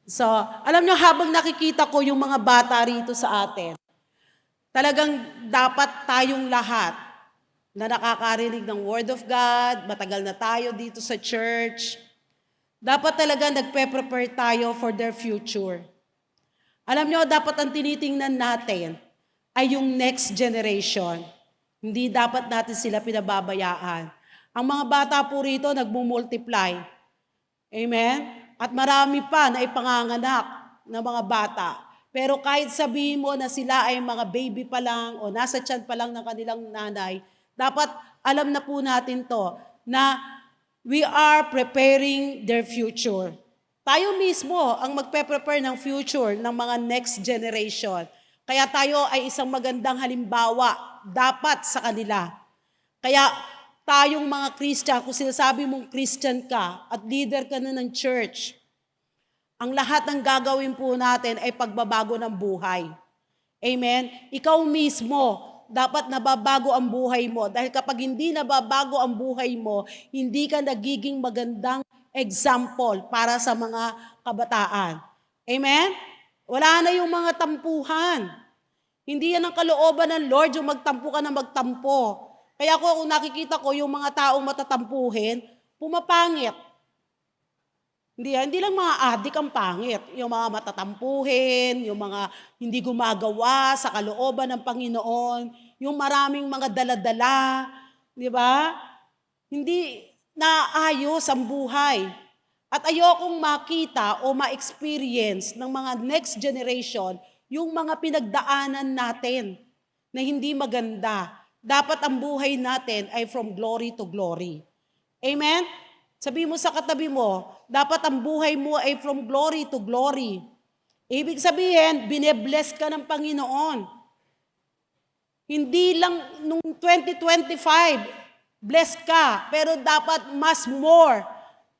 So, alam nyo, habang nakikita ko yung mga bata rito sa atin, talagang dapat tayong lahat na nakakarinig ng Word of God, matagal na tayo dito sa church, dapat talaga nagpe-prepare tayo for their future. Alam nyo, dapat ang tinitingnan natin ay yung next generation. Hindi dapat natin sila pinababayaan. Ang mga bata po rito nagmumultiply. Amen? At marami pa na ipanganganak ng mga bata. Pero kahit sabihin mo na sila ay mga baby pa lang o nasa tiyan pa lang ng kanilang nanay, dapat alam na po natin to na we are preparing their future. Tayo mismo ang magpe-prepare ng future ng mga next generation. Kaya tayo ay isang magandang halimbawa dapat sa kanila. Kaya tayong mga Christian, kung sinasabi mong Christian ka at leader ka na ng church, ang lahat ng gagawin po natin ay pagbabago ng buhay. Amen? Ikaw mismo, dapat nababago ang buhay mo. Dahil kapag hindi nababago ang buhay mo, hindi ka nagiging magandang example para sa mga kabataan. Amen? Wala na yung mga tampuhan. Hindi yan ang kalooban ng Lord, yung magtampo ka na magtampo. Kaya kung nakikita ko yung mga taong matatampuhin, pumapangit. Hindi lang mga adik ang pangit. Yung mga matatampuhin, yung mga hindi gumagawa sa kalooban ng Panginoon, yung maraming mga daladala, di ba? Hindi naayos ang buhay. At ayokong makita o ma-experience ng mga next generation yung mga pinagdaanan natin na hindi maganda. Dapat ang buhay natin ay from glory to glory. Amen? Sabi mo sa katabi mo, dapat ang buhay mo ay from glory to glory. Ibig sabihin, binebless ka ng Panginoon. Hindi lang nung 2025, blessed ka, pero dapat mas more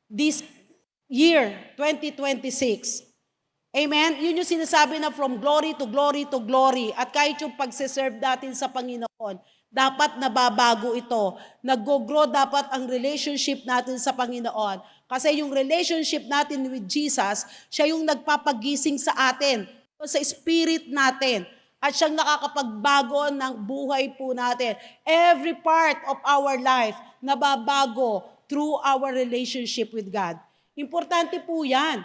this year, 2026. Amen? Yun yung sinasabi na from glory to glory to glory. At kahit yung pagsiserve natin sa Panginoon, dapat nababago ito. Nag-grow dapat ang relationship natin sa Panginoon. Kasi yung relationship natin with Jesus, siya yung nagpapagising sa atin, sa spirit natin. At siyang nakakapagbago ng buhay po natin. Every part of our life, nababago through our relationship with God. Importante po yan,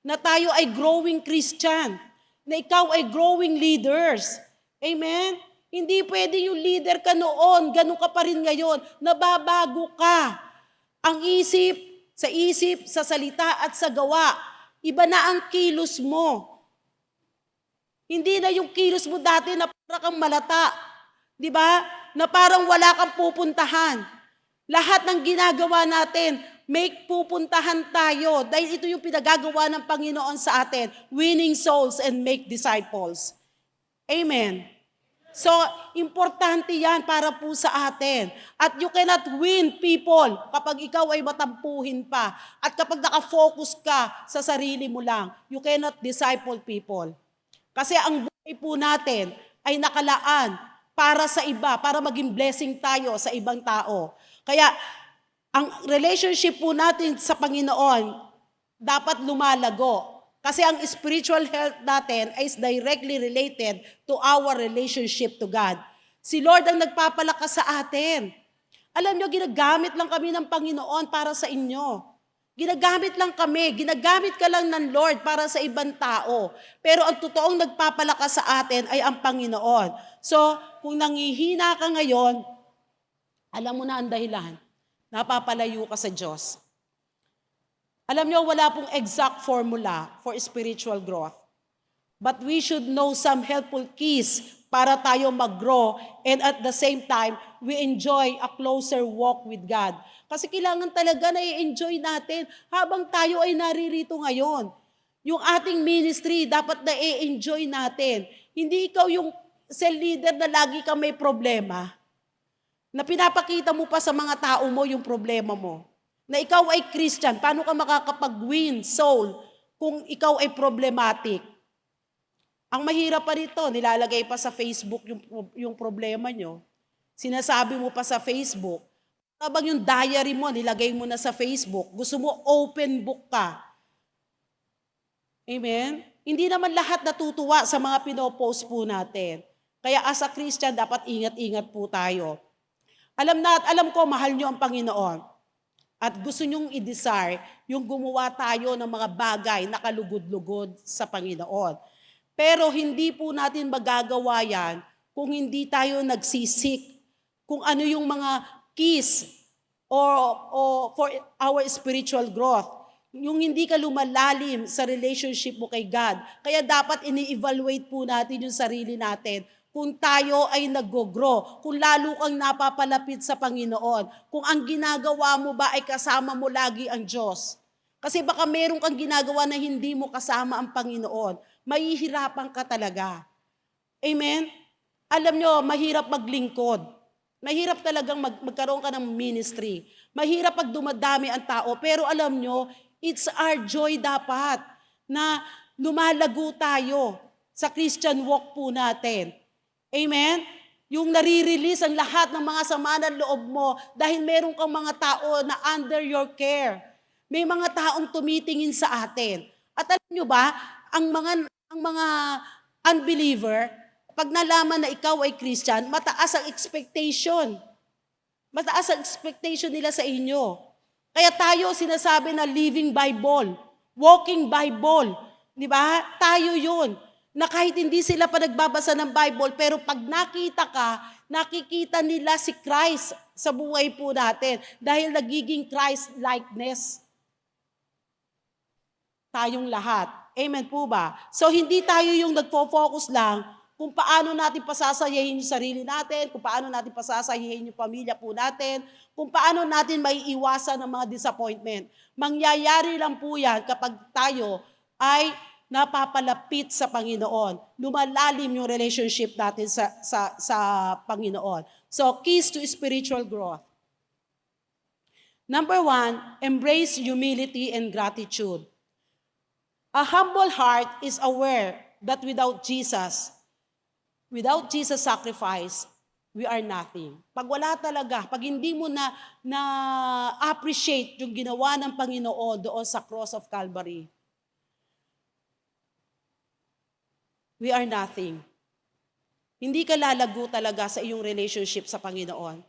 na tayo ay growing Christian, na ikaw ay growing leaders. Amen? Hindi pwede yung leader ka noon, ganun ka pa rin ngayon, nababago ka. Ang isip, sa salita at sa gawa, iba na ang kilos mo. Hindi na yung kilos mo dati na parang kang malata. Di ba? Na parang wala kang pupuntahan. Lahat ng ginagawa natin, make pupuntahan tayo. Dahil ito yung pinagagawa ng Panginoon sa atin, winning souls and make disciples. Amen. So, importante yan para po sa atin. At you cannot win people kapag ikaw ay matampuhin pa. At kapag nakafocus ka sa sarili mo lang, you cannot disciple people. Kasi ang buhay po natin ay nakalaan para sa iba, para maging blessing tayo sa ibang tao. Kaya, ang relationship po natin sa Panginoon dapat lumalago. Kasi ang spiritual health natin is directly related to our relationship to God. Si Lord ang nagpapalakas sa atin. Alam nyo, ginagamit lang kami ng Panginoon para sa inyo. Ginagamit lang kami, ginagamit ka lang ng Lord para sa ibang tao. Pero ang totoong nagpapalakas sa atin ay ang Panginoon. So, kung nangihina ka ngayon, alam mo na ang dahilan. Napapalayo ka sa Diyos. Alam nyo, wala pong exact formula for spiritual growth. But we should know some helpful keys para tayo mag-grow and at the same time, we enjoy a closer walk with God. Kasi kailangan talaga na i-enjoy natin habang tayo ay naririto ngayon. Yung ating ministry, dapat na i-enjoy natin. Hindi ikaw yung cell leader na lagi ka may problema. Na pinapakita mo pa sa mga tao mo yung problema mo. Na ikaw ay Christian, paano ka makakapag-win soul kung ikaw ay problematic? Ang mahirap pa rito, nilalagay pa sa Facebook yung problema nyo. Sinasabi mo pa sa Facebook, Habang yung diary mo, nilagay mo na sa Facebook, gusto mo open book ka. Amen? Hindi naman lahat natutuwa sa mga pinopost po natin. Kaya as a Christian, dapat ingat-ingat po tayo. Alam ko, mahal nyo ang Panginoon. At gusto nyong i-desire yung gumawa tayo ng mga bagay na kalugod-lugod sa Panginoon. Pero hindi po natin magagawa yan kung hindi tayo nagsisik kung ano yung mga keys or for our spiritual growth. Yung hindi ka lumalalim sa relationship mo kay God. Kaya dapat ini-evaluate po natin yung sarili natin kung tayo ay nag-grow, kung lalo kang napapalapit sa Panginoon, kung ang ginagawa mo ba ay kasama mo lagi ang Diyos. Kasi baka meron kang ginagawa na hindi mo kasama ang Panginoon, mahihirapan ka talaga. Amen? Alam nyo, mahirap maglingkod. Mahirap talagang magkaroon ka ng ministry. Mahirap pag dumadami ang tao. Pero alam nyo, it's our joy dapat na lumalago tayo sa Christian walk po natin. Amen? Yung nare-release ang lahat ng mga sama ng loob mo dahil meron kang mga tao na under your care. May mga taong tumitingin sa atin. At alam nyo ba, ang mga unbeliever, pag nalaman na ikaw ay Christian, mataas ang expectation. Mataas ang expectation nila sa inyo. Kaya tayo sinasabi na living Bible, walking Bible. Di ba? Tayo yun. Na kahit hindi sila pa nagbabasa ng Bible, pero pag nakita ka, nakikita nila si Christ sa buhay po natin dahil nagiging Christ-likeness tayong lahat. Amen po ba? So hindi tayo yung nagfo-focus lang kung paano natin pasasayahin yung sarili natin, kung paano natin pasasayahin yung pamilya po natin, kung paano natin maiiwasan ng mga disappointment. Mangyayari lang po yan kapag tayo ay napapalapit sa Panginoon. Lumalalim yung relationship natin sa Panginoon. So, keys to spiritual growth. Number 1, embrace humility and gratitude. A humble heart is aware that without Jesus sacrifice, we are nothing. Pag wala talaga, pag hindi mo na appreciate yung ginawa ng Panginoon doon sa cross of Calvary, we are nothing. Hindi ka lalago talaga sa iyong relationship sa Panginoon.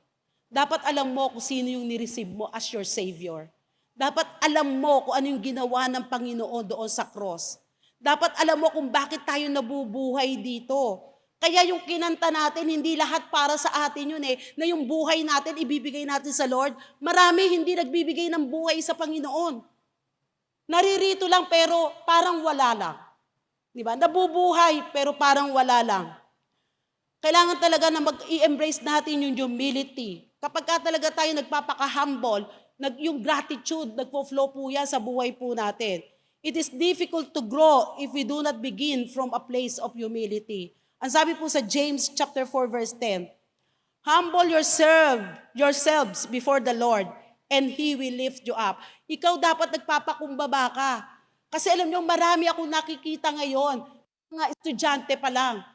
Dapat alam mo kung sino yung nireceive mo as your Savior. Dapat alam mo kung ano yung ginawa ng Panginoon doon sa cross. Dapat alam mo kung bakit tayo nabubuhay dito. Kaya yung kinanta natin, hindi lahat para sa atin yun na yung buhay natin, ibibigay natin sa Lord. Marami hindi nagbibigay ng buhay sa Panginoon. Naririto lang pero parang wala lang. Diba? Nabubuhay pero parang wala lang. Kailangan talaga na mag-i-embrace natin yung humility. Kapag ka talaga tayo nagpapaka-humble, yung gratitude, nagpo-flow po yan sa buhay po natin. It is difficult to grow if we do not begin from a place of humility. Ang sabi po sa James chapter 4 verse 10, humble yourselves before the Lord and He will lift you up. Ikaw dapat nagpapakumbaba ka. Kasi alam niyo, marami akong nakikita ngayon, mga estudyante pa lang.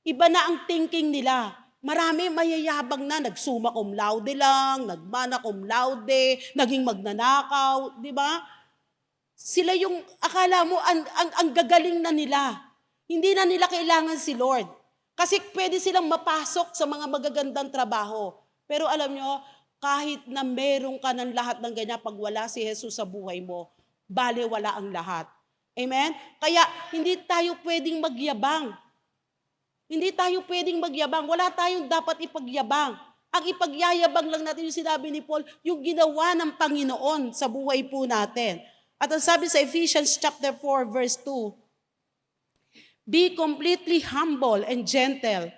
Iba na ang thinking nila. Marami mayayabang na, nagsumma cum laude lang, nagmana cum laude, naging magnanakaw, di ba? Sila yung, akala mo, ang gagaling na nila. Hindi na nila kailangan si Lord. Kasi pwede silang mapasok sa mga magagandang trabaho. Pero alam nyo, kahit na meron ka ng lahat ng ganyan, pag wala si Jesus sa buhay mo, bale wala ang lahat. Amen? Kaya hindi tayo pwedeng magyabang. Hindi tayo pwedeng magyabang. Wala tayong dapat ipagyabang. Ang ipagyayabang lang natin yung sinabi ni Paul, yung ginawa ng Panginoon sa buhay po natin. At ang sabi sa Ephesians chapter 4 verse 2, be completely humble and gentle.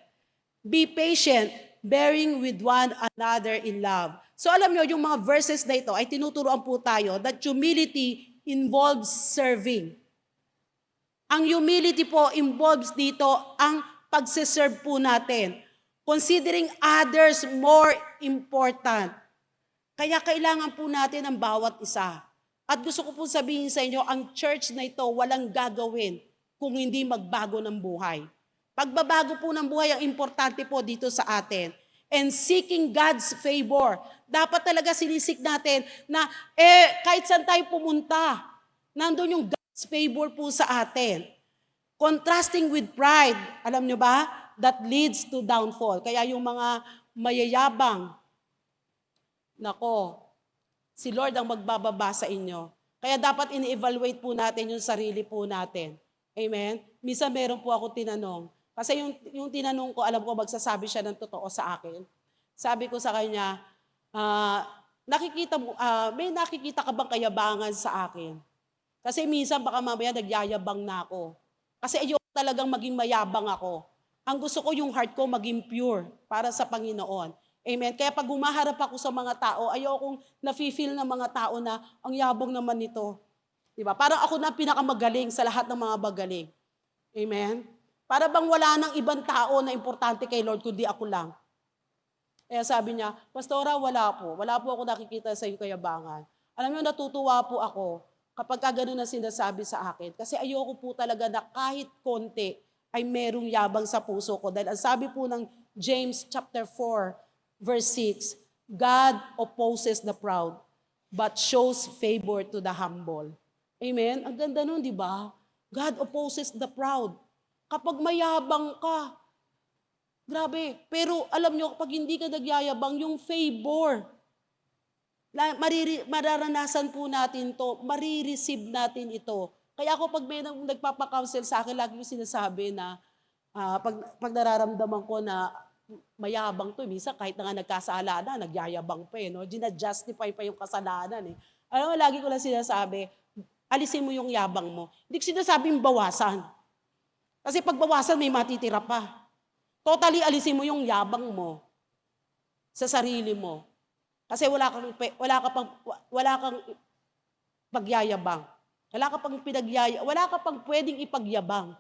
Be patient, bearing with one another in love. So alam nyo, yung mga verses na ito ay tinuturoan po tayo that humility involves serving. Ang humility po involves dito ang pagsiserve po natin. Considering others more important. Kaya kailangan po natin ang bawat isa. At gusto ko po sabihin sa inyo, ang church na ito walang gagawin kung hindi magbago ng buhay. Pagbabago po ng buhay ang importante po dito sa atin. and seeking God's favor. Dapat talaga sinisik natin na kahit saan tayo pumunta, nandun yung God's favor po sa atin. Contrasting with pride, alam nyo ba? That leads to downfall. Kaya yung mga mayayabang, nako, si Lord ang magbababa sa inyo. Kaya dapat ini-evaluate po natin yung sarili po natin. Amen? Minsan meron po ako tinanong. Kasi yung tinanong ko, alam ko magsasabi siya ng totoo sa akin. Sabi ko sa kanya, may nakikita ka bang kayabangan sa akin? Kasi minsan baka mamaya nagyayabang na ako. Kasi ayoko talagang maging mayabang ako. Ang gusto ko yung heart ko maging pure para sa Panginoon. Amen. Kaya pag humaharap ako sa mga tao, ayokong nafe-feel ng mga tao na ang yabang naman nito. Diba? Parang ako na pinakamagaling sa lahat ng mga magaling. Amen. Para bang wala nang ibang tao na importante kay Lord kundi ako lang. Kaya sabi niya, Pastora, wala po. Wala po ako nakikita sa iyong kayabangan. Alam niyo, natutuwa po ako kapag gano'n na sinasabi sa akin. Kasi ayoko po talaga na kahit konti ay merong yabang sa puso ko. Dahil ang sabi po ng James chapter 4, verse 6, God opposes the proud, but shows favor to the humble. Amen? Ang ganda nun, di ba? God opposes the proud. Kapag mayabang ka, grabe. Pero alam nyo, kapag hindi ka nagyayabang, yung favor, mararanasan po natin to, marireceive natin ito. Kaya ako pag may nagpapakounsel sa akin, lagi yung sinasabi na pag nararamdaman ko na mayabang to, minsan kahit na nga nagkasala na, nagyayabang pa no? Gina-justify pa yung kasalanan Alam mo, lagi ko lang sinasabi, alisin mo yung yabang mo. Hindi ko sinasabing bawasan. Kasi pag bawasan, may matitira pa. Totally alisin mo yung yabang mo sa sarili mo. Kasi wala kang pagyayabang. Wala ka pang pwedeng ipagyabang.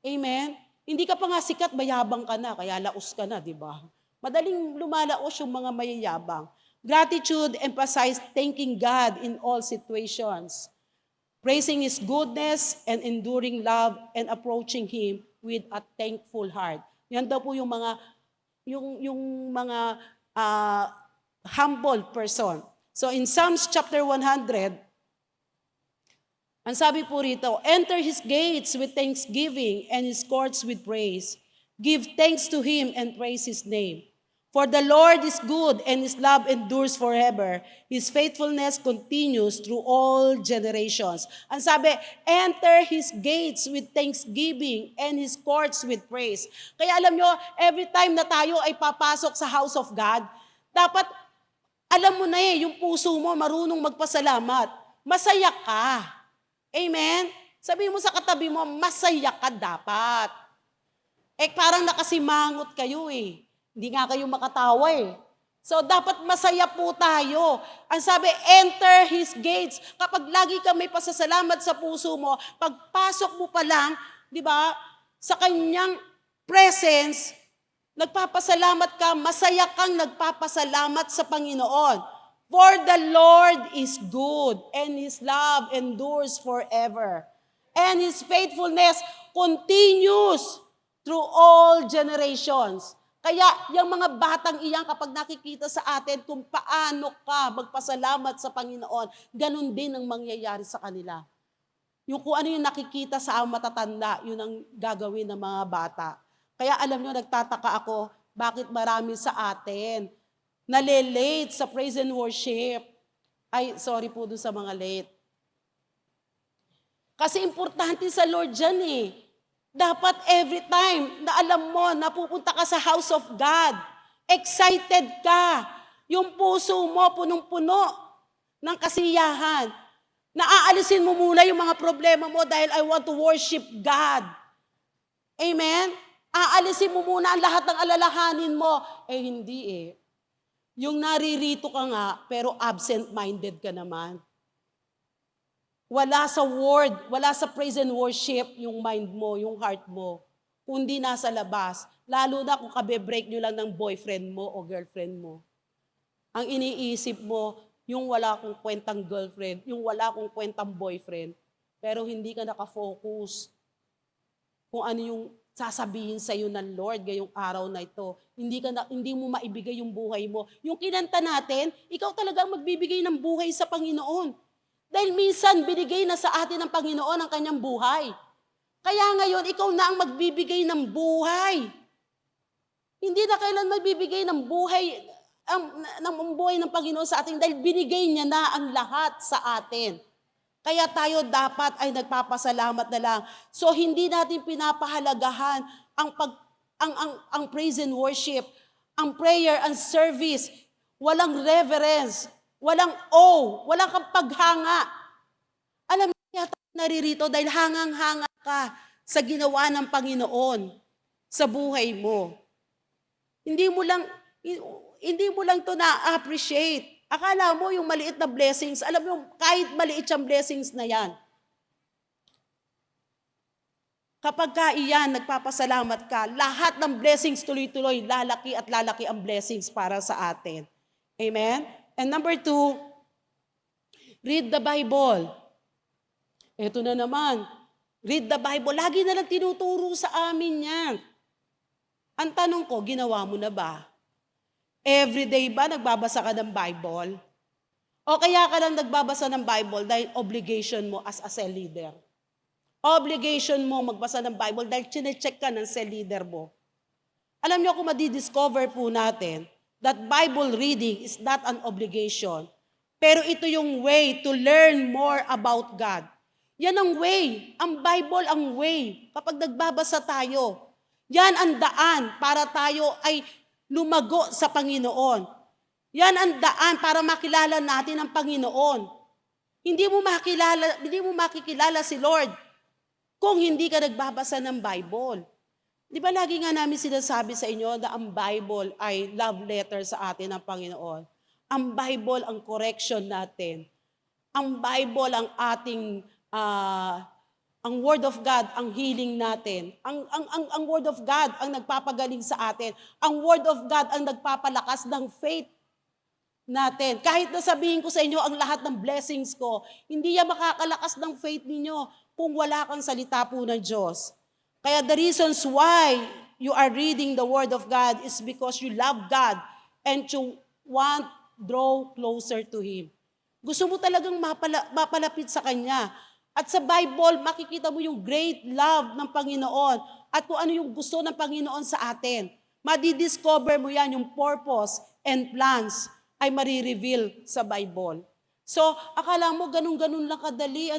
Amen? Hindi ka pa nga sikat, mayabang ka na, kaya laos ka na, di ba? Madaling lumalaos yung mga mayayabang. Gratitude emphasizes thanking God in all situations, praising His goodness and enduring love and approaching Him with a thankful heart. Yan daw po yung mga humble person. So in Psalms chapter 100, ang sabi po rito, enter His gates with thanksgiving and His courts with praise. Give thanks to Him and praise His name. For the Lord is good and His love endures forever. His faithfulness continues through all generations. Ang sabi, enter His gates with thanksgiving and His courts with praise. Kaya alam nyo, every time na tayo ay papasok sa house of God, dapat alam mo na yung puso mo marunong magpasalamat. Masaya ka. Amen? Sabihin mo sa katabi mo, masaya ka dapat. Parang nakasimangot kayo Hindi nga kayo makatawa So, dapat masaya po tayo. Ang sabi, enter His gates. Kapag lagi ka may pasasalamat sa puso mo, pagpasok mo pa lang, di ba, sa Kanyang presence, nagpapasalamat ka, masaya kang nagpapasalamat sa Panginoon. For the Lord is good, and His love endures forever. And His faithfulness continues through all generations. Kaya yung mga batang iyan, kapag nakikita sa atin kung paano ka magpasalamat sa Panginoon, ganun din ang mangyayari sa kanila. Yung kung ano yung nakikita sa matatanda, yun ang gagawin ng mga bata. Kaya alam nyo, nagtataka ako, bakit marami sa atin nalilate sa praise and worship. Ay, sorry po doon sa mga late. Kasi importante sa Lord dyan Dapat every time na alam mo na pupunta ka sa house of God, excited ka. Yung puso mo punong-puno ng kasiyahan. Naaalisin mo muna yung mga problema mo dahil I want to worship God. Amen? Aalisin mo muna ang lahat ng alalahanin mo. Hindi Yung naririto ka nga, pero absent-minded ka naman. Wala sa word, wala sa praise and worship yung mind mo, yung heart mo. Kundi nasa labas. Lalo na kung kabe-break nyo lang ng boyfriend mo o girlfriend mo. Ang iniisip mo, yung wala kong kwentang girlfriend, yung wala kong kwentang boyfriend, pero hindi ka nakafocus kung ano yung sasabihin sa iyo ng Lord ngayong araw na ito. Hindi mo maibigay yung buhay mo. Yung kinanta natin, ikaw talaga ang magbibigay ng buhay sa Panginoon. Dahil minsan, binigay na sa atin ng Panginoon ang kanyang buhay. Kaya ngayon, ikaw na ang magbibigay ng buhay. Hindi na kailan magbibigay ng buhay, ng buhay ng Panginoon sa atin dahil binigay niya na ang lahat sa atin. Kaya tayo dapat ay nagpapasalamat na lang. So hindi natin pinapahalagahan ang praise and worship, ang prayer and service. Walang reverence, walang awe, walang kang paghanga. Alam mo kaya tayo naririto dahil hangang-hanga ka sa ginawa ng Panginoon sa buhay mo. Hindi mo lang to na-appreciate. Akala mo yung maliit na blessings, alam mo, kahit maliit yung blessings na yan. Kapag ka iyan, nagpapasalamat ka, lahat ng blessings tuloy-tuloy, lalaki at lalaki ang blessings para sa atin. Amen? And number 2, read the Bible. Ito na naman, read the Bible. Lagi na lang tinuturo sa amin yan. Ang tanong ko, ginawa mo na ba? Everyday ba nagbabasa ka ng Bible? O kaya ka lang nagbabasa ng Bible dahil obligation mo as a cell leader? Obligation mo magbasa ng Bible dahil chinecheck ka ng cell leader mo. Alam niyo kung madidiscover po natin that Bible reading is not an obligation. Pero ito yung way to learn more about God. Yan ang way. Ang Bible ang way. Kapag nagbabasa tayo, yan ang daan para tayo ay lumago sa Panginoon. Yan ang daan para makilala natin ang Panginoon. Hindi mo makikilala si Lord kung hindi ka nagbabasa ng Bible. Di ba lagi nga namin sinasabi sa inyo na ang Bible ay love letter sa atin ng Panginoon. Ang Bible ang correction natin. Ang Bible ang ating ang Word of God, ang healing natin. Ang Word of God ang nagpapagaling sa atin. Ang Word of God ang nagpapalakas ng faith natin. Kahit na sabihin ko sa inyo ang lahat ng blessings ko, hindi yan makakalakas ng faith ninyo kung wala kang salita po ng Diyos. Kaya the reasons why you are reading the Word of God is because you love God and you want draw closer to Him. Gusto mo talagang mapalapit sa Kanya. At sa Bible, makikita mo yung great love ng Panginoon at kung ano yung gusto ng Panginoon sa atin. Madidiscover mo yan, yung purpose and plans ay marireveal sa Bible. So, akala mo ganun-ganun lang kadali,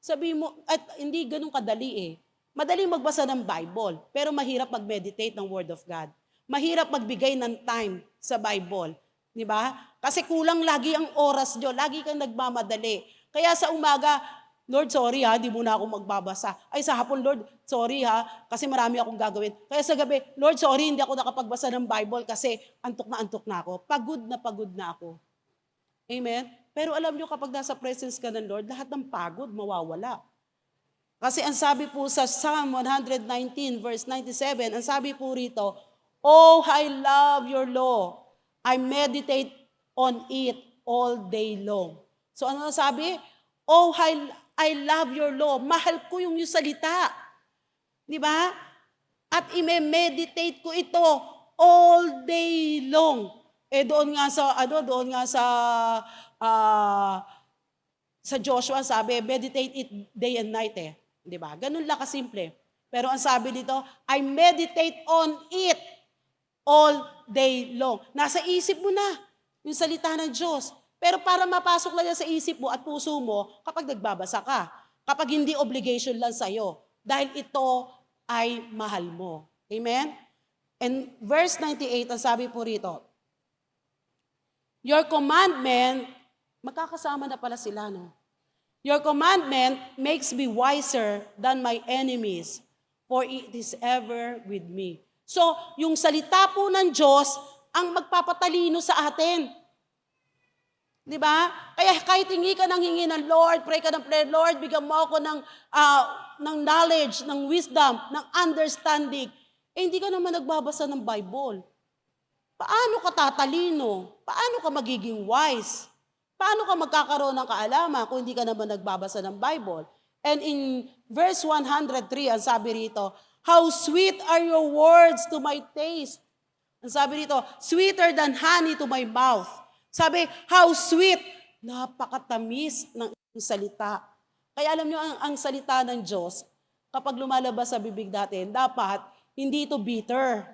Sabi mo, at hindi ganun kadali eh. Madali magbasa ng Bible, pero mahirap mag-meditate ng Word of God. Mahirap magbigay ng time sa Bible. Di ba? Kasi kulang lagi ang oras nyo, lagi kang nagmamadali. Kaya sa umaga, Lord, sorry di muna ako magbabasa. Ay, sa hapon, Lord, sorry kasi marami akong gagawin. Kaya sa gabi, Lord, sorry, hindi ako nakapagbasa ng Bible kasi antok na ako. Pagod na ako. Amen? Pero alam nyo, kapag nasa presence ka ng Lord, lahat ng pagod mawawala. Kasi ang sabi po sa Psalm 119, verse 97, ang sabi po rito, oh, I love your law. I meditate on it all day long. So ano sabi? Oh, I love your law. Mahal ko yung salita. Di ba? At i-meditate ko ito all day long. Doon nga sa Joshua sabi, meditate it day and night Di ba? Ganun lang kasimple. Pero ang sabi dito, I meditate on it all day long. Nasa isip mo na yung salita ng Diyos. Pero para mapasok lang yan sa isip mo at puso mo kapag nagbabasa ka. Kapag hindi obligation lang sa'yo. Dahil ito ay mahal mo. Amen? And verse 98, ang sabi po rito, your commandment, magkakasama na pala sila, your commandment makes me wiser than my enemies, for it is ever with me. So, yung salita po ng Diyos ang magpapatalino sa atin. Di ba? Kaya kahit hingi ka ng hingi ng Lord, pray ka ng prayer, Lord, bigyan mo ako ng knowledge, ng wisdom, ng understanding. Hindi ka naman nagbabasa ng Bible. Paano ka tatalino? Paano ka magiging wise? Paano ka magkakaroon ng kaalaman kung hindi ka naman nagbabasa ng Bible? And in verse 103, ang sabi rito, How sweet are your words to my taste. Ang sabi dito, sweeter than honey to my mouth. Sabi, how sweet, napakatamis ng iyong salita. Kaya alam nyo, ang salita ng Diyos, kapag lumalabas sa bibig natin, dapat hindi ito bitter.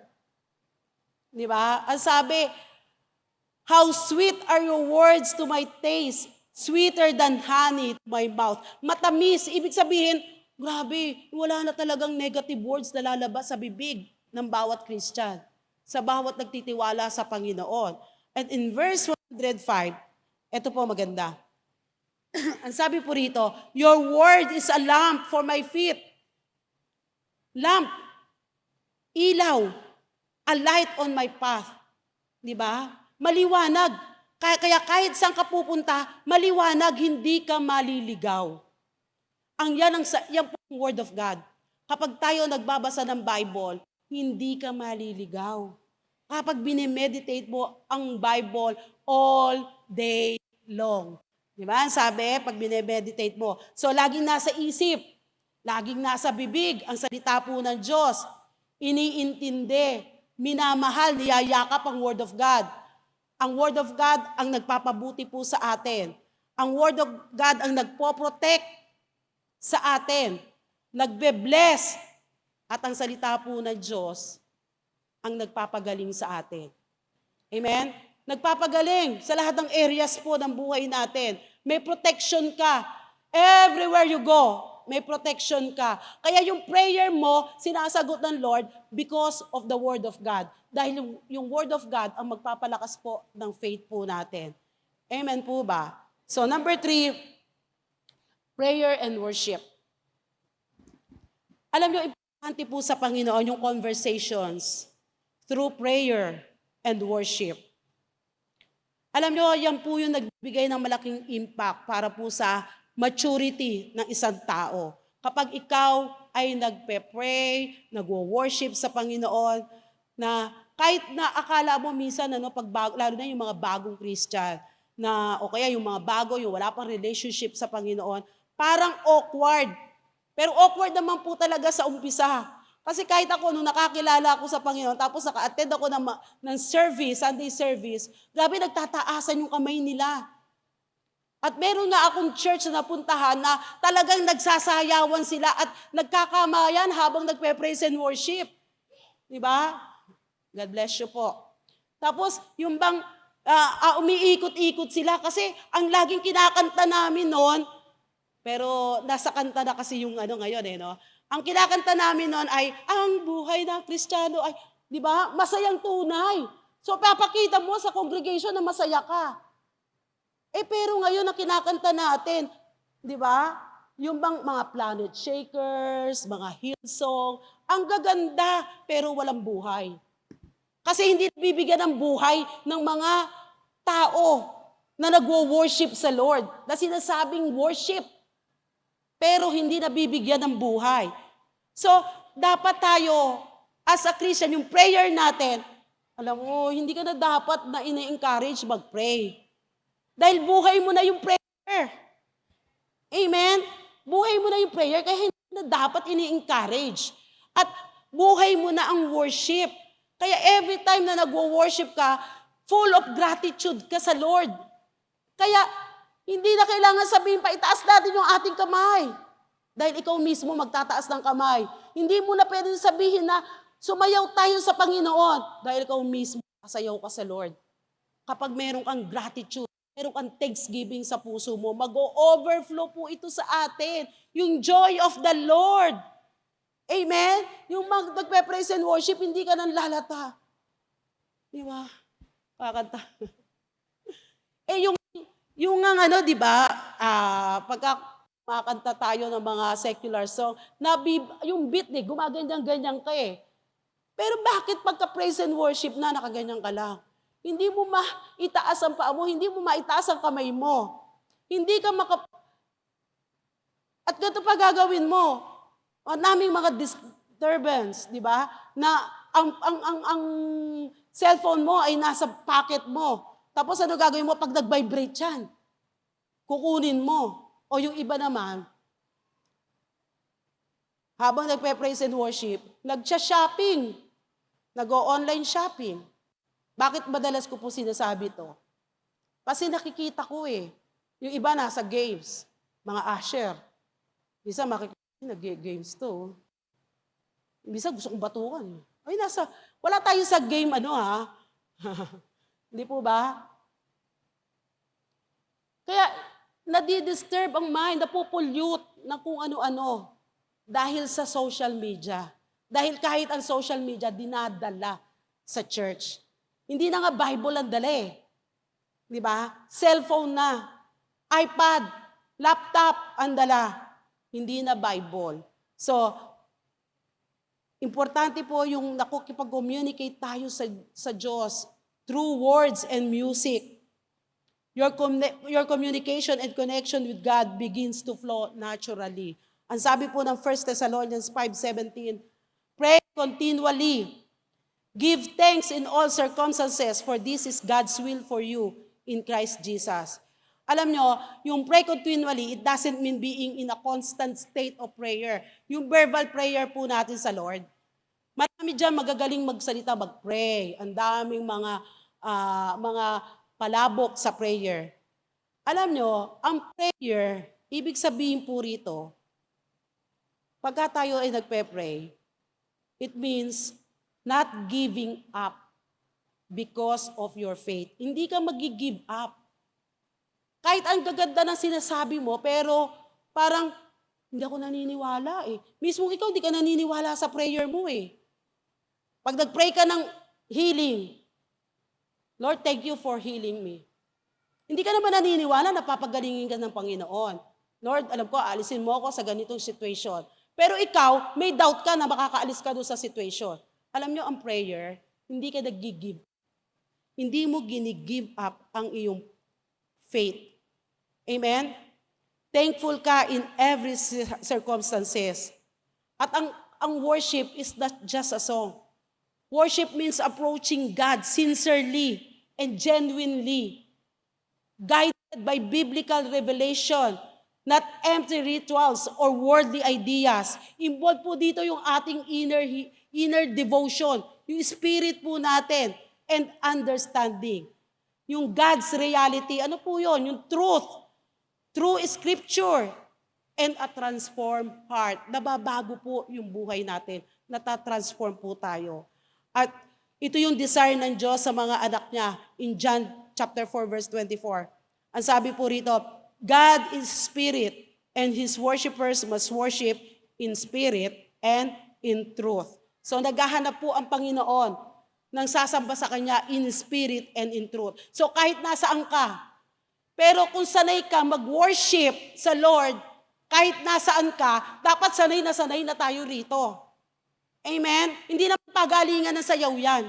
Di ba? Ang sabi, how sweet are your words to my taste, sweeter than honey to my mouth. Matamis, ibig sabihin, grabe, wala na talagang negative words na lalabas sa bibig ng bawat Christian, sa bawat nagtitiwala sa Panginoon. And in verse 105, ito po maganda. Ang sabi po rito, your word is a lamp for my feet. Lamp, ilaw, a light on my path. Di ba? Maliwanag. Kaya kahit saan ka pupunta, maliwanag, hindi ka maliligaw. Yan po ang word of God. Kapag tayo nagbabasa ng Bible, hindi ka maliligaw. Kapag binemeditate mo ang Bible all day long. Di ba? Sabi, pag binemeditate mo. So, laging nasa isip, laging nasa bibig, ang salita po ng Diyos. Iniintindi, minamahal, niyayakap ang Word of God. Ang Word of God ang nagpapabuti po sa atin. Ang Word of God ang nagpo-protect sa atin. Nagbe-bless. At ang salita po ng Diyos ang nagpapagaling sa atin. Amen? Nagpapagaling sa lahat ng areas po ng buhay natin. May protection ka. Everywhere you go, may protection ka. Kaya yung prayer mo, sinasagot ng Lord because of the Word of God. Dahil yung Word of God ang magpapalakas po ng faith po natin. Amen po ba? So number 3, prayer and worship. Alam niyo, importante po sa Panginoon yung conversations through prayer and worship. Alam niyo, yan po yung nagbigay ng malaking impact para po sa maturity ng isang tao. Kapag ikaw ay nagpe-pray, nagwo-worship sa Panginoon, na kahit na akala mo minsan, lalo na yung mga bagong Christian, o kaya yung mga bago, yung wala pang relationship sa Panginoon, parang awkward. Pero awkward naman po talaga sa umpisa. Kasi kahit ako, nung nakakilala ako sa Panginoon, tapos naka-attend ako ng service, Sunday service, grabe nagtataasan yung kamay nila. At meron nga akong church na napuntahan na talagang nagsasayawan sila at nagkakamayan habang nagpe-praise and worship. Diba? God bless you po. Tapos, yung bang umiikot-ikot sila kasi ang laging kinakanta namin noon, pero nasa kanta na kasi yung ngayon no? Ang kinakanta namin noon ay, ang buhay ng Kristiyano ay, di ba, masayang tunay. So, papakita mo sa congregation na masaya ka. Pero ngayon, ang kinakanta natin, di ba, yung bang mga planet shakers, mga Hillsong, ang gaganda, pero walang buhay. Kasi hindi bibigyan ng buhay ng mga tao na nagwo-worship sa Lord, na sinasabing worship, pero hindi nabibigyan ng buhay. So, dapat tayo, as a Christian, yung prayer natin, alam mo, hindi ka na dapat na ina-encourage mag-pray. Dahil buhay mo na yung prayer. Amen? Buhay mo na yung prayer, kaya hindi na dapat ini-encourage. At buhay mo na ang worship. Kaya every time na nagwo-worship ka, full of gratitude ka sa Lord. Kaya, hindi na kailangan sabihin pa, itaas natin yung ating kamay. Dahil ikaw mismo magtataas ng kamay. Hindi mo na pwede sabihin na sumayaw tayo sa Panginoon. Dahil ikaw mismo kasayaw ka sa Lord. Kapag meron kang gratitude, meron kang thanksgiving sa puso mo, mag-o-overflow po ito sa atin. Yung joy of the Lord. Amen? Yung nagpe-praise and worship, hindi ka nang lalata. Di ba? Kakanta. Yung di ba, pagka makakanta tayo ng mga secular song, yung beat gumaganyan-ganyan ka eh. Pero bakit pagka praise and worship na, nakaganyan ka lang? Hindi mo maitaas ang paa mo, hindi mo maitaas ang kamay mo. Hindi ka At ganito pa gagawin mo. Ang naming mga disturbance, di ba? Na ang cellphone mo ay nasa pocket mo. Tapos ano gagawin mo pag nag-vibrate yan? Kukunin mo. O yung iba naman, Habang nagpe-praise and worship, nag-shopping, nag-o-online shopping. Bakit madalas ko po sinasabi to? Kasi nakikita ko yung iba nasa games, mga usher. Isa makikita, nag-games to. Bisa gusto kong batukan. Ay, wala tayo sa game, Hindi po ba? Kaya, nadidisturb ang mind, napupollute ng kung ano-ano dahil sa social media. Dahil kahit ang social media, dinadala sa church. Hindi na nga Bible ang dala Di ba? Cellphone na, iPad, laptop ang dala. Hindi na Bible. So, importante po yung nakukipag-communicate tayo sa Diyos through words and music. Your communication and connection with God begins to flow naturally. Ang sabi po ng 1 Thessalonians 5:17, pray continually. Give thanks in all circumstances, for this is God's will for you in Christ Jesus. Alam nyo, yung pray continually, it doesn't mean being in a constant state of prayer. Yung verbal prayer po natin sa Lord, marami dyan magagaling magsalita, mag-pray. Ang daming mga palabok sa prayer. Alam nyo, ang prayer, ibig sabihin po rito, pagka tayo ay nagpe-pray, it means not giving up because of your faith. Hindi ka mag-give up. Kahit ang gaganda ng sinasabi mo, pero parang, hindi ako naniniwala Mismo ikaw, hindi ka naniniwala sa prayer mo Pag nag-pray ka ng healing, Lord, thank you for healing me. Hindi ka naman naniniwala na papagalingin ka ng Panginoon. Lord, alam ko, alisin mo ako sa ganitong situation. Pero ikaw, may doubt ka na makakaalis ka doon sa situation. Alam nyo, ang prayer, hindi ka nag-give. Hindi mo gini-give up ang iyong faith. Amen? Thankful ka in every circumstances. At ang worship is not just a song. Worship means approaching God sincerely and genuinely, guided by biblical revelation, not empty rituals or worldly ideas. Involved po dito yung ating inner devotion, yung spirit po natin, and understanding. Yung God's reality, ano po yun? Yung truth, true scripture, and a transformed heart. Nababago po yung buhay natin. Natatransform po tayo. At ito yung desire ng Diyos sa mga anak niya in John chapter 4 verse 24. Ang sabi po rito, God is spirit and His worshipers must worship in spirit and in truth. So naghahanap po ang Panginoon ng sasamba sa Kanya in spirit and in truth. So kahit nasaan ka, pero kung sanay ka mag-worship sa Lord, kahit nasaan ka, dapat sanay na tayo rito. Amen? Hindi naman pagalingan ng sayaw yan.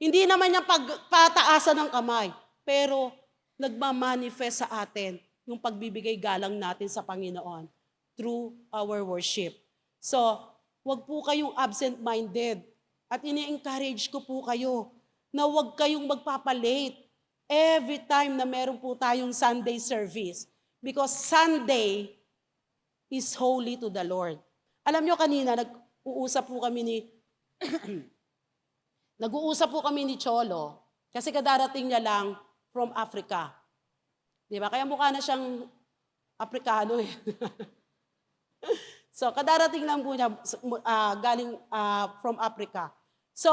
Hindi naman yung pataasan ng kamay. Pero nagmamanifest sa atin yung pagbibigay galang natin sa Panginoon through our worship. So, wag po kayong absent-minded. At ini-encourage ko po kayo na wag kayong magpapalate every time na meron po tayong Sunday service. Because Sunday is holy to the Lord. Alam nyo kanina, nag-uusap po kami ni Cholo kasi kadarating niya lang from Africa. Di ba? Kaya mukha na siyang Afrikano So, kadarating lang po niya galing from Africa. So,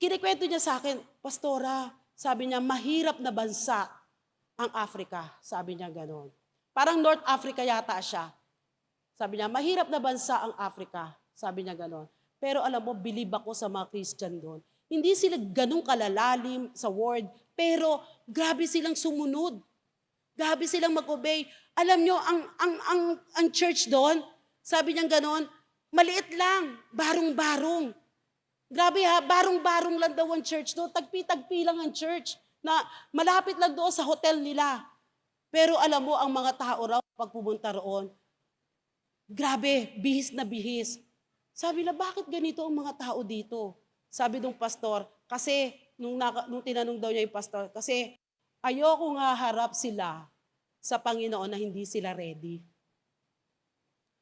kinikwento niya sa akin, Pastora, sabi niya, mahirap na bansa ang Africa. Sabi niya gano'n. Parang North Africa yata siya. Sabi niya, mahirap na bansa ang Africa. Sabi niya gano'n. Pero alam mo, believe ako sa mga Christian doon. Hindi sila ganun kalalalim sa word, pero grabe silang sumunod. Grabe silang mag-obey. Alam nyo, ang church doon, sabi niya gano'n, maliit lang, barong-barong. Grabe barong-barong lang daw ang church doon. Tagpi-tagpi lang ang church na malapit lang doon sa hotel nila. Pero alam mo, ang mga tao raw, pag pumunta roon, grabe, bihis na bihis. Sabi na, bakit ganito ang mga tao dito? Sabi nung pastor, kasi, nung tinanong daw niya yung pastor, kasi ayoko nga harap sila sa Panginoon na hindi sila ready.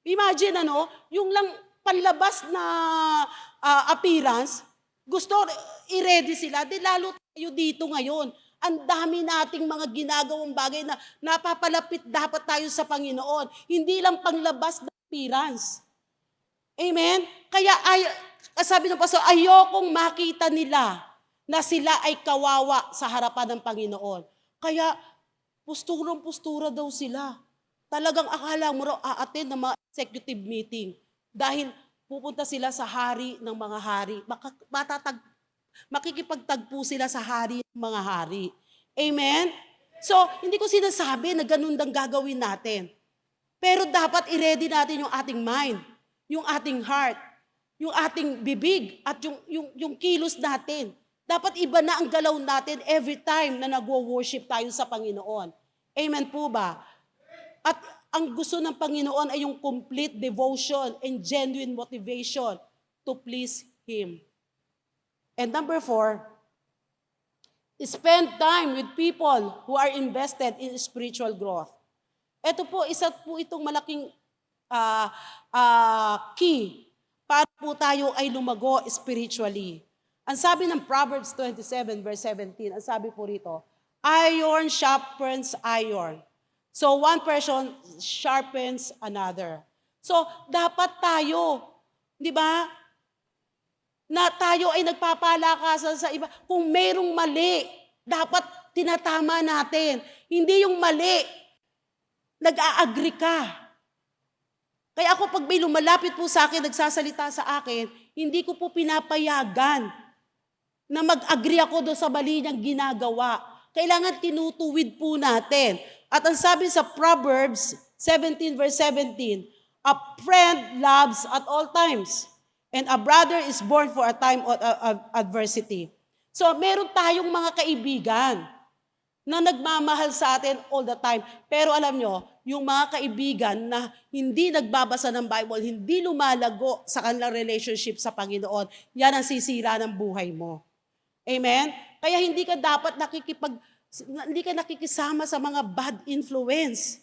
Imagine yung lang panlabas na appearance, gusto i-ready sila, di lalo tayo dito ngayon. Ang dami nating mga ginagawang bagay na napapalapit dapat tayo sa Panginoon. Hindi lang panglabas na appearance. Amen? Kaya sabi ng pastor, ayokong makita nila na sila ay kawawa sa harapan ng Panginoon. Kaya pusturang-pustura daw sila. Talagang akala mo raw a-attend ng mga executive meeting dahil pupunta sila sa hari ng mga hari. Makikipagtagpo sila sa hari ng mga hari. Amen? So, hindi ko sinasabi na ganun ang gagawin natin. Pero dapat i-ready natin yung ating mind, yung ating heart, yung ating bibig, at yung kilos natin. Dapat iba na ang galaw natin every time na nagwo-worship tayo sa Panginoon. Amen po ba? At ang gusto ng Panginoon ay yung complete devotion and genuine motivation to please Him. And number 4, spend time with people who are invested in spiritual growth. Ito po, isa po itong malaking key para po tayo ay lumago spiritually. Ang sabi ng Proverbs 27 verse 17, ang sabi po rito, iron sharpens iron. So one person sharpens another. So dapat tayo, di ba, na tayo ay nagpapalakasan sa iba. Kung mayroong mali, dapat tinatama natin. Hindi yung mali, nag-a-agree ka. Kaya ako pag may lumalapit po sa akin, nagsasalita sa akin, hindi ko po pinapayagan na mag-agree ako doon sa mali niyang ginagawa. Kailangan tinutuwid po natin. At ang sabi sa Proverbs 17 verse 17, a friend loves at all times, and a brother is born for a time of adversity. So meron tayong mga kaibigan na nagmamahal sa atin all the time. Pero alam nyo, yung mga kaibigan na hindi nagbabasa ng Bible, hindi lumalago sa kanilang relationship sa Panginoon, yan ang sisira ng buhay mo. Amen? Kaya hindi ka dapat nakikisama sa mga bad influence.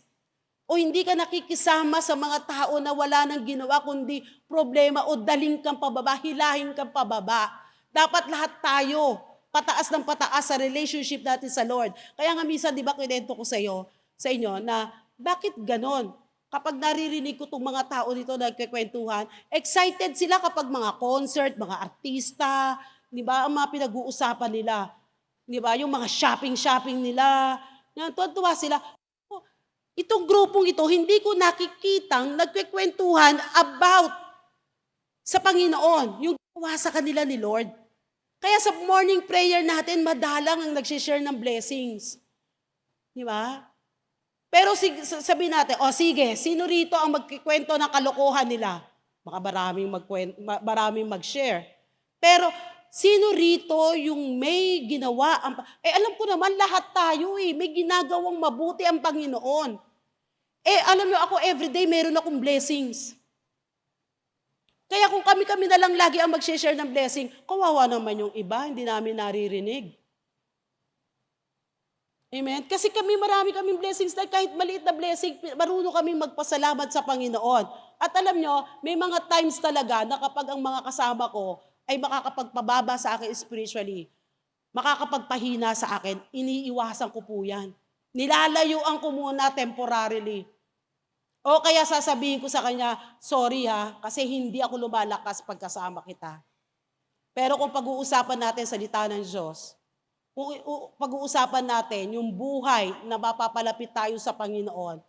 O hindi ka nakikisama sa mga tao na wala nang ginawa kundi problema o daling kang pababa, hilahin kang pababa. Dapat lahat tayo pataas ng pataas sa relationship natin sa Lord. Kaya nga minsan, di ba, kwento ko sa inyo, na bakit ganon? Kapag naririnig ko itong mga tao dito na nagkikwentuhan, excited sila kapag mga concert, mga artista, di ba, ang mga pinag-uusapan nila. Di ba, yung mga shopping nila, tuwa sila. Itong grupong ito, hindi ko nakikitang nagkikwentuhan about sa Panginoon, yung gawa sa kanila ni Lord. Kaya sa morning prayer natin, madalang ang nag-share ng blessings. Di ba? Pero sabihin natin, sige, sino rito ang magkikwento ng kalokohan nila? Baka maraming mag-share. Pero sino rito yung may ginawa? Alam ko naman, lahat tayo may ginagawang mabuti ang Panginoon. Alam nyo ako, everyday meron akong blessings. Kaya kung kami na lang lagi ang mag-share ng blessing, kawawa naman yung iba, hindi namin naririnig. Amen? Kasi marami kaming blessings na kahit maliit na blessing, marunong kaming magpasalamat sa Panginoon. At alam nyo, may mga times talaga na kapag ang mga kasama ko ay makakapagpababa sa akin spiritually, makakapagpahina sa akin, iniiwasan ko po yan. Nilalayuan ko muna temporarily. O kaya sasabihin ko sa kanya, sorry kasi hindi ako lumalakas pagkasama kita. Pero kung pag-uusapan natin salita ng Diyos, kung pag-uusapan natin yung buhay na mapapalapit tayo sa Panginoon,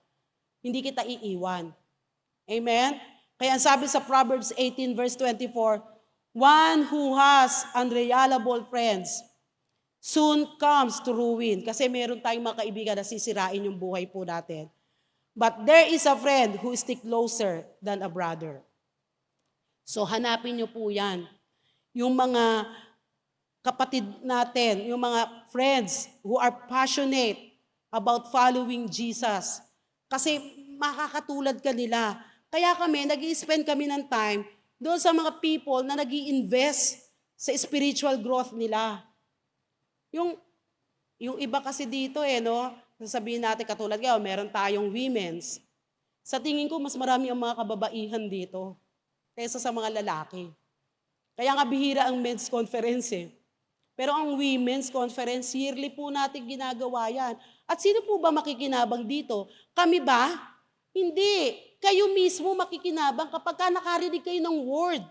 hindi kita iiwan. Amen? Kaya sabi sa Proverbs 18 verse 24, one who has unreliable friends soon comes to ruin. Kasi meron tayong mga kaibigan na sisirain yung buhay po natin. But there is a friend who is closer than a brother. So hanapin niyo po yan. Yung mga kapatid natin, yung mga friends who are passionate about following Jesus. Kasi makakatulad ka nila. Kaya nag-i-spend kami ng time doon sa mga people na nag-i-invest sa spiritual growth nila. Yung iba kasi dito sasabihin natin katulad meron tayong women's. Sa tingin ko, mas marami ang mga kababaihan dito kaysa sa mga lalaki. Kaya nga bihira ang men's conference eh. Pero ang women's conference, yearly po natin ginagawa yan. At sino po ba makikinabang dito? Kami ba? Hindi. Kayo mismo makikinabang kapag ka nakarinig kayo ng word.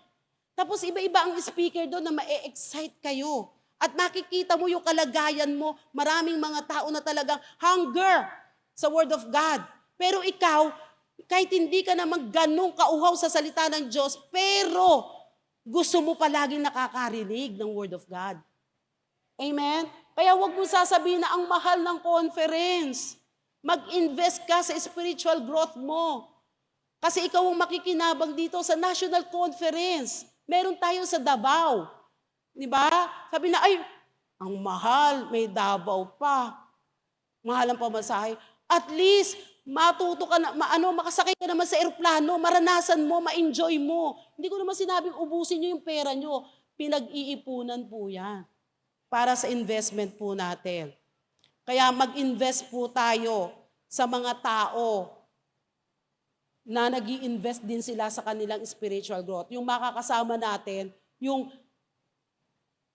Tapos iba-iba ang speaker doon na ma-excite kayo. At makikita mo yung kalagayan mo, maraming mga tao na talagang hunger sa word of God. Pero ikaw, kahit hindi ka naman ganong kauhaw sa salita ng Diyos, pero gusto mo palaging nakakarinig ng word of God. Amen? Kaya huwag mo sasabihin na ang mahal ng conference. Mag-invest ka sa spiritual growth mo. Kasi ikaw ang makikinabang dito sa national conference. Meron tayo sa Davao. Di ba? Sabi na, ay, ang mahal, may Davao pa. Mahal ang pamasahe. At least, matuto ka na, makasakay ka naman sa eroplano, maranasan mo, ma-enjoy mo. Hindi ko naman sinabing ubusin nyo yung pera nyo. Pinag-iipunan po yan para sa investment po natin. Kaya mag-invest po tayo sa mga tao na nag-i-invest din sila sa kanilang spiritual growth. Yung makakasama natin, yung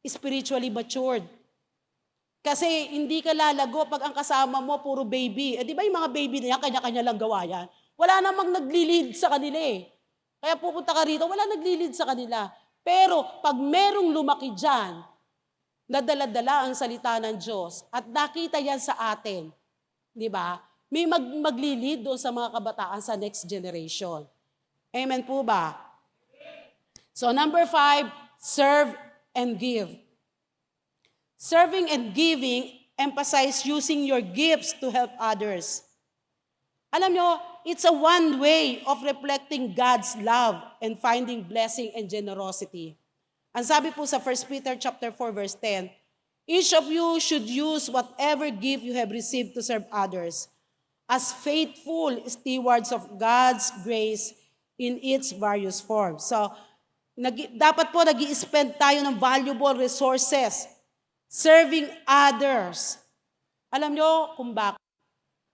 spiritually matured. Kasi hindi ka lalago pag ang kasama mo puro baby. Di ba yung mga baby na yan, kanya-kanya lang gawa yan? Wala namang nagli-lead sa kanila eh. Kaya pupunta ka rito, wala nagli-lead sa kanila. Pero pag merong lumaki dyan, nadala-dala ang salita ng Diyos at nakita yan sa atin, di ba? May magli-lead doon sa mga kabataan sa next generation. Amen po ba? So number 5, serve and give. Serving and giving emphasize using your gifts to help others. Alam nyo, it's a one way of reflecting God's love and finding blessing and generosity. Ang sabi po sa 1 Peter chapter 4 verse 10, each of you should use whatever gift you have received to serve others as faithful stewards of God's grace in its various forms. So, dapat po nag-i-spend tayo ng valuable resources serving others. Alam nyo kung bakit?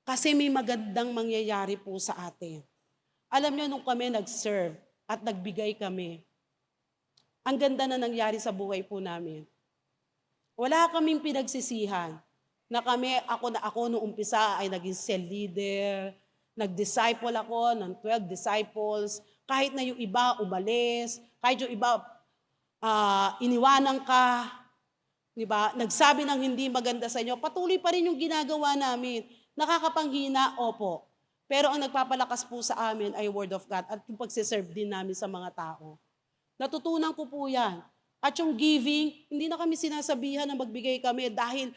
Kasi may magandang mangyayari po sa atin. Alam nyo, nung kami nag-serve at nagbigay kami, ang ganda na nangyari sa buhay po namin. Wala kaming pinagsisihan na kami, ako noong umpisa ay naging cell leader, nag-disciple ako ng 12 disciples, kahit na yung iba umalis, kahit yung iba iniwanan ka, di ba? Nagsabi ng hindi maganda sa inyo, patuloy pa rin yung ginagawa namin. Nakakapanghina, opo. Pero ang nagpapalakas po sa amin ay Word of God at yung pagsiserve din namin sa mga tao. Natutunan ko po yan. At yung giving, hindi na kami sinasabihan na magbigay kami dahil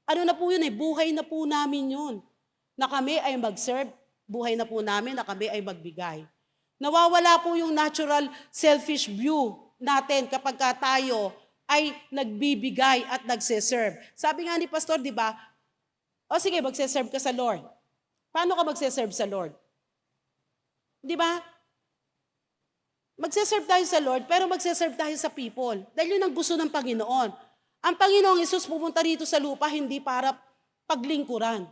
ano na po yun buhay na po namin yun. Na kami ay mag-serve, buhay na po namin na kami ay magbigay. Nawawala po yung natural selfish view natin kapag tayo ay nagbibigay at nagsiserve. Sabi nga ni Pastor, di ba, o sige, magsiserve ka sa Lord. Paano ka magsiserve sa Lord? Di ba? Magsiserve tayo sa Lord, pero magsiserve tayo sa people. Dahil yun ang gusto ng Panginoon. Ang Panginoong Hesus pumunta rito sa lupa hindi para paglingkuran.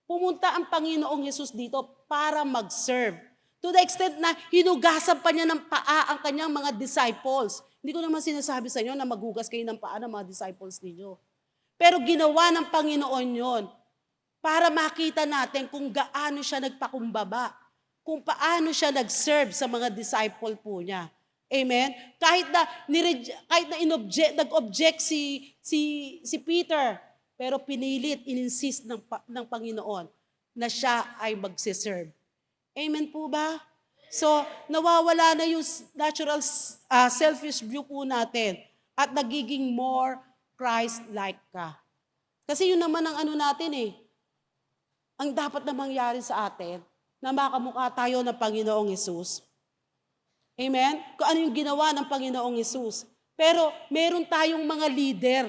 Pumunta ang Panginoong Hesus dito para mag-serve. To the extent na hinugasan pa niya ng paa ang kanyang mga disciples. Hindi ko naman sinasabi sa inyo na maghugas kayo ng paa ng mga disciples ninyo. Pero ginawa ng Panginoon yon para makita natin kung gaano siya nagpakumbaba, kung paano siya nag-serve sa mga disciple po niya. Amen? Kahit na nag-object si Peter, pero pinilit, ininsist ng Panginoon na siya ay magsiserve. Amen po ba? So, nawawala na yung natural selfish view po natin at nagiging more Christ-like ka. Kasi yun naman ang ano natin ang dapat na mangyari sa atin na makamukha tayo ng Panginoong Hesus. Amen? Kung ano yung ginawa ng Panginoong Hesus. Pero meron tayong mga leader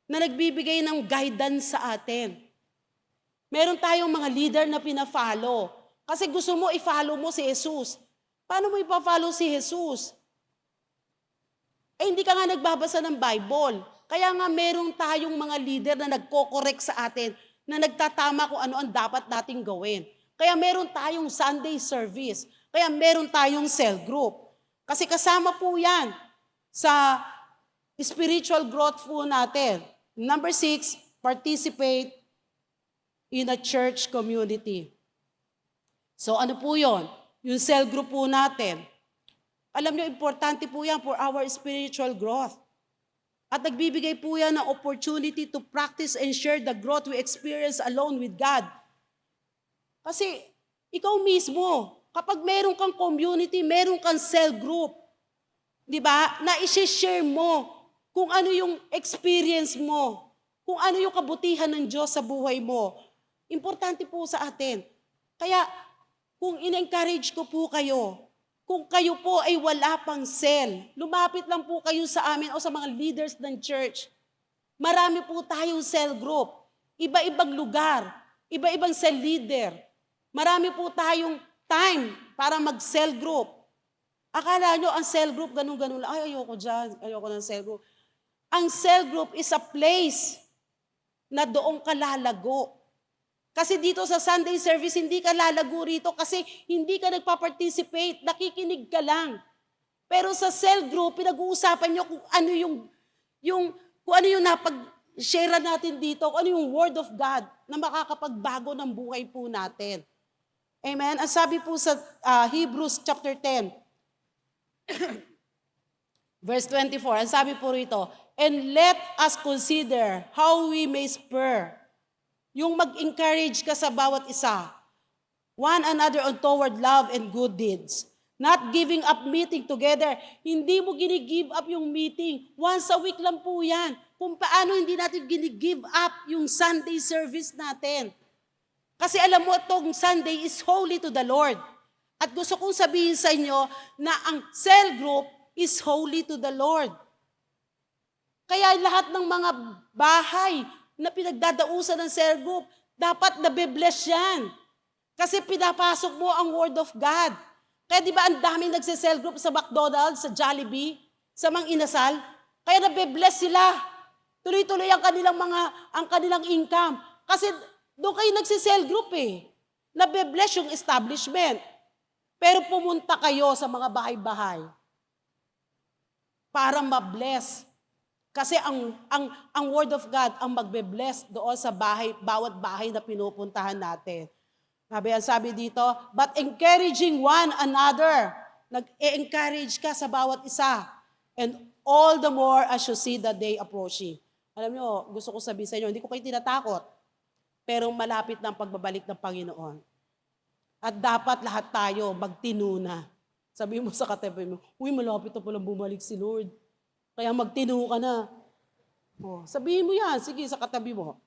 na nagbibigay ng guidance sa atin. Meron tayong mga leader na pina-follow. Kasi gusto mo i-follow mo si Jesus. Paano mo ipa-follow si Jesus? Hindi ka nga nagbabasa ng Bible. Kaya nga meron tayong mga leader na nagko-correct sa atin, na nagtatama kung ano ang dapat nating gawin. Kaya meron tayong Sunday service. Kaya meron tayong cell group. Kasi kasama po yan sa spiritual growth po natin. Number 6, participate in a church community. So ano po yon? Yung cell group po natin. Alam nyo, importante po yan for our spiritual growth. At nagbibigay po yan ng opportunity to practice and share the growth we experience alone with God. Kasi ikaw mismo, kapag meron kang community, meron kang cell group, di ba, na i-share mo kung ano yung experience mo, kung ano yung kabutihan ng Diyos sa buhay mo. Importante po sa atin. Kaya, kung in-encourage ko po kayo, kung kayo po ay wala pang cell, lumapit lang po kayo sa amin o sa mga leaders ng church. Marami po tayong cell group. Iba-ibang lugar, iba-ibang cell leader. Marami po tayong time para mag-cell group. Akala nyo ang cell group, ganun-ganun lang. Ay, ayoko dyan, ayoko ng cell group. Ang cell group is a place na doon ka lalago. Kasi dito sa Sunday service, hindi ka lalago rito kasi hindi ka nagpa-participate, nakikinig ka lang. Pero sa cell group, pinag-uusapan nyo kung ano kung ano yung napag-share natin dito, kung ano yung word of God na makakapagbago ng buhay po natin. Amen? Ang sabi po sa Hebrews chapter 10, verse 24, ang sabi po rito, and let us consider how we may spur. Yung mag-encourage ka sa bawat isa. One another on toward love and good deeds. Not giving up meeting together. Hindi mo gini-give up yung meeting. Once a week lang po yan. Kung paano hindi natin gini-give up yung Sunday service natin. Kasi alam mo, itong Sunday is holy to the Lord. At gusto kong sabihin sa inyo na ang cell group is holy to the Lord. Kaya lahat ng mga bahay na pinagdadausan ng cell group, dapat nabe-bless yan. Kasi pinapasok mo ang Word of God. Kaya di ba ang daming nagse-cell group sa McDonald's, sa Jollibee, sa Mang Inasal? Kaya nabe-bless sila. Tuloy-tuloy ang kanilang income. Kasi doon kayo nagse-cell group eh. Nabe-bless yung establishment. Pero pumunta kayo sa mga bahay-bahay para ma-bless. Kasi ang Word of God ang magbe-bless doon sa bawat bahay na pinupuntahan natin. Sabi dito, but encouraging one another. Nag-encourage ka sa bawat isa. And all the more as you see the day approaching. Alam nyo, gusto ko sabihin sa inyo, hindi ko kayo tinatakot. Pero malapit na ang pagbabalik ng Panginoon. At dapat lahat tayo magtinuna. Sabi mo sa katabi mo, uy, malapit na palang bumalik si Lord. Kaya magtinu ka na. Sabihin mo yan, sige, sa katabi mo.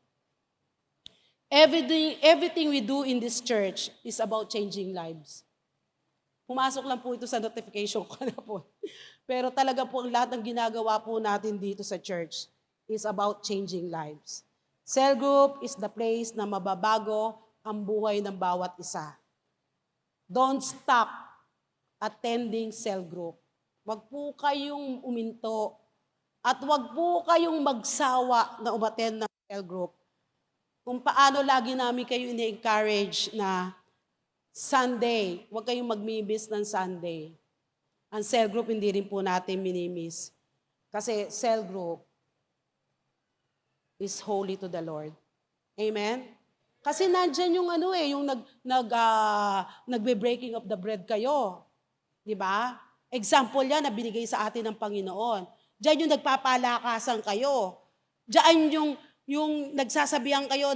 Everything we do in this church is about changing lives. Pumasok lang po ito sa notification ko na po. Pero talaga po, lahat ng ginagawa po natin dito sa church is about changing lives. Cell group is the place na mababago ang buhay ng bawat isa. Don't stop attending cell group. Wag po kayong uminto at wag po kayong magsawa na umattend ng cell group. Kung paano lagi namin kayo ini-encourage na Sunday, wag kayong mag-miss ng Sunday. Ang cell group hindi rin po natin minimiss. Kasi cell group is holy to the Lord. Amen? Kasi nandyan yung yung nagbe-breaking of the bread kayo. Di ba? Example yan na binigay sa atin ng Panginoon. Diyan yung nagpapalakasan kayo. Diyan yung nagsasabihan kayo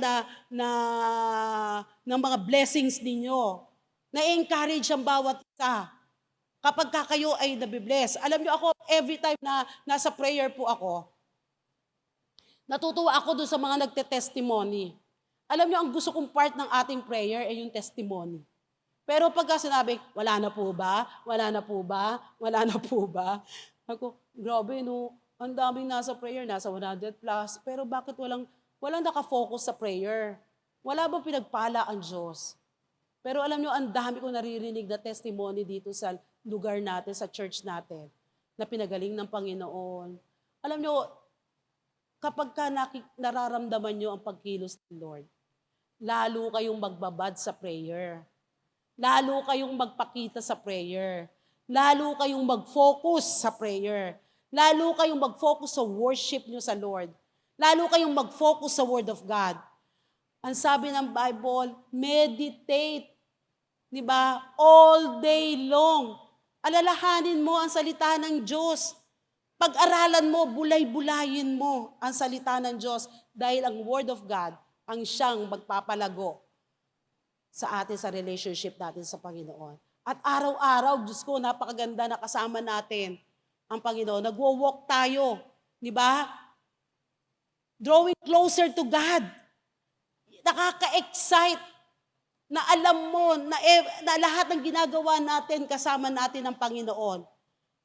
ng mga blessings ninyo. Na-encourage ang bawat isa. Kapag kayo ay nabibless. Alam niyo ako, every time na nasa prayer po ako, natutuwa ako doon sa mga nagte-testimony. Alam niyo, ang gusto kong part ng ating prayer ay yung testimony. Pero pagka sinabi, wala na po ba? Wala na po ba? Wala na po ba? Ako, grabe no, ang daming nasa prayer, nasa 100 plus, pero bakit walang nakafocus sa prayer? Wala bang pinagpala ang Diyos? Pero alam nyo, ang dami ko naririnig na testimony dito sa lugar natin, sa church natin, na pinagaling ng Panginoon. Alam nyo, kapag ka nararamdaman nyo ang pagkilos ng Lord, lalo kayong magbabad sa prayer. Lalo kayong magpakita sa prayer. Lalo kayong mag-focus sa prayer. Lalo kayong mag-focus sa worship nyo sa Lord. Lalo kayong mag-focus sa Word of God. Ang sabi ng Bible, meditate. Di ba? All day long. Alalahanin mo ang salita ng Diyos. Pag-aralan mo, bulay-bulayin mo ang salita ng Diyos dahil ang Word of God ang siyang magpapalago sa atin, sa relationship natin sa Panginoon. At araw-araw, Diyos ko, napakaganda na kasama natin ang Panginoon. Nagwo-walk tayo, di ba? Drawing closer to God. Nakaka-excite na alam mo na lahat ng ginagawa natin, kasama natin ang Panginoon.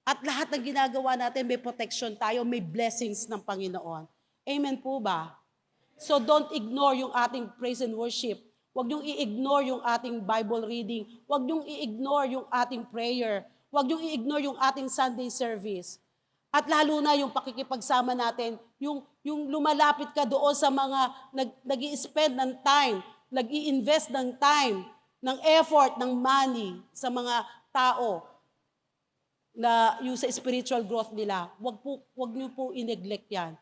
At lahat ng ginagawa natin, may protection tayo, may blessings ng Panginoon. Amen po ba? So don't ignore yung ating praise and worship. Huwag niyong i-ignore yung ating Bible reading. Huwag niyong i-ignore yung ating prayer. Huwag niyong i-ignore yung ating Sunday service. At lalo na yung pakikipagsama natin, yung lumalapit ka doon sa mga nag-i-spend ng time, nag-i-invest ng time, ng effort, ng money sa mga tao na yung sa spiritual growth nila. Huwag niyo po i-neglect yan.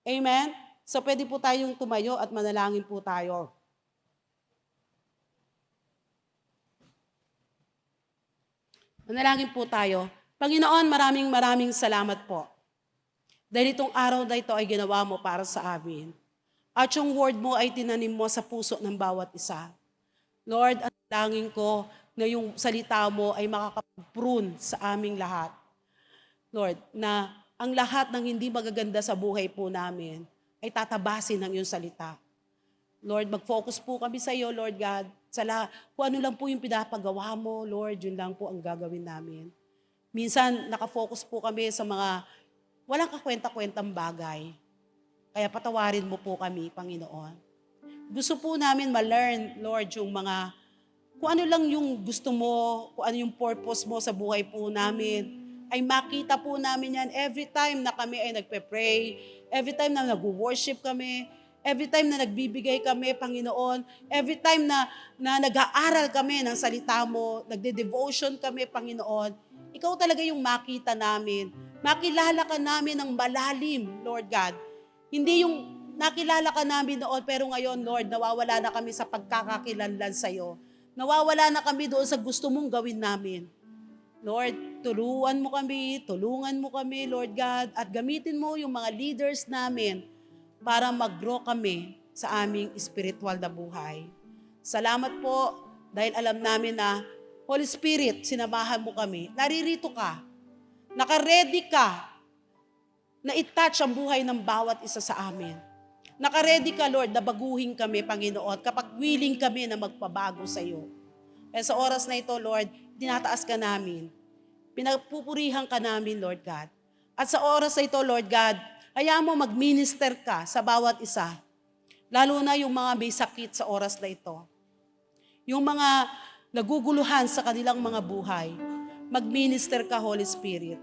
Amen? So pwede po tayong tumayo at manalangin po tayo. Manalangin po tayo. Panginoon, maraming salamat po. Dahil itong araw na ito ay ginawa mo para sa amin. At yung word mo ay tinanim mo sa puso ng bawat isa. Lord, ang langin ko na yung salita mo ay makakapag-prune sa aming lahat. Lord, na ang lahat ng hindi magaganda sa buhay po namin ay tatabasin ng iyong salita. Lord, mag-focus po kami sa iyo, Lord God. Kung ano lang po yung pinapagawa mo, Lord, yun lang po ang gagawin namin. Minsan, nakafocus po kami sa mga walang kakwenta-kwentang bagay. Kaya patawarin mo po kami, Panginoon. Gusto po namin ma-learn, Lord, yung mga, kung ano lang yung gusto mo, kung ano yung purpose mo sa buhay po namin, ay makita po namin yan every time na kami ay nagpe-pray, every time na nag-worship kami, every time na nagbibigay kami, Panginoon, every time na nag-aaral kami ng salita mo, nagde-devotion kami, Panginoon, ikaw talaga yung makita namin. Makilala ka namin ng malalim, Lord God. Hindi yung nakilala ka namin noon, pero ngayon, Lord, nawawala na kami sa pagkakakilanlan sa iyo. Nawawala na kami doon sa gusto mong gawin namin. Lord, tulungan mo kami, Lord God, at gamitin mo yung mga leaders namin para mag-grow kami sa aming spiritual na buhay. Salamat po dahil alam namin na Holy Spirit, sinamahan mo kami. Naririto ka. Naka-ready ka na i-touch ang buhay ng bawat isa sa amin. Naka-ready ka, Lord, na baguhin kami, Panginoon, kapag willing kami na magpabago sa iyo. Kaya sa oras na ito, Lord, tinataas ka namin. Pinagpupurihan ka namin, Lord God. At sa oras na ito, Lord God, hayaan mo mag-minister ka sa bawat isa. Lalo na yung mga may sakit sa oras na ito. Yung mga naguguluhan sa kanilang mga buhay. Mag-minister ka, Holy Spirit.